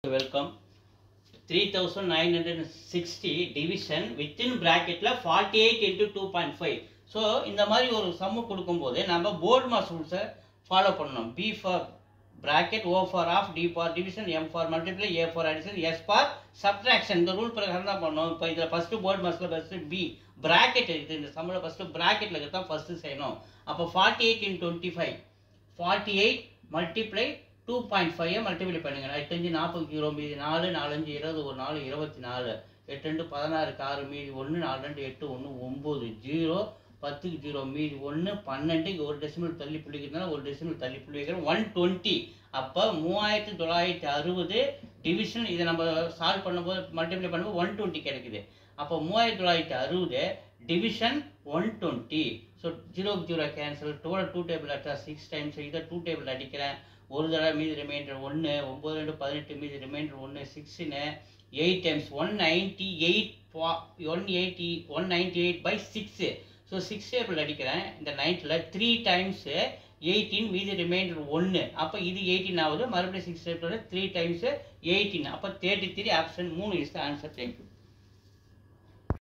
Welcome. 3960 division within bracket 48 into 2.5. So, in the mari or sum kudukumbodhu நம்ம board mass rules follow பண்ணனும். B for bracket, O for half, D for division, M for multiply, A for addition, S for subtraction. இந்த rule பிரகாரம் தான் பண்ணனும். இப்போ இதுல first board massல first B bracket இருக்கு. இந்த சம்ல first bracketல தான் first செய்யணும். அப்ப 48 into 25. 48 multiply 2.5 மல்டிப்ளை பண்ணுங்க. 8 5 40 0 மீதி 4 4 5 20 1 4 24 8 2 16 6 மீதி 1 4 2 8 1 9 0 10 0 மீதி 1 12 ஒரு டெசிமல் தள்ளி புள்ளிக்கிறதுனால ஒரு டெசிமல் தள்ளி புள்ளி வைக்கிறோம் 120. அப்ப 3960 டிவிஷன் இதை நம்ம சால்வ் பண்ணும்போது மல்டிப்ளை பண்ணும்போது 120 கிடைக்குது. அப்போ 3960 டிவிஷன் 120. ஸோ 0 0 கேன்சல் 2 டேபிள் அட்டா 6 டைம்ஸ் இதை 2 டேபிள் அடிக்கிறேன். ஒரு தடவை மீதி ரிமைண்டர் 1 9 2 18 மீதி remainder 1 6 8 times 198 by 6. So 6 table அடிக்கிறேன். இந்த 9ல 3 டைம்ஸ் 18 மீதி ரிமைண்டர் 1. அப்போ இது 18 ஆகுது. மறுபடியும் 6 டேபிள் 3 டைம்ஸ் 18. அப்போ 33 option 3 is the answer. Thank you.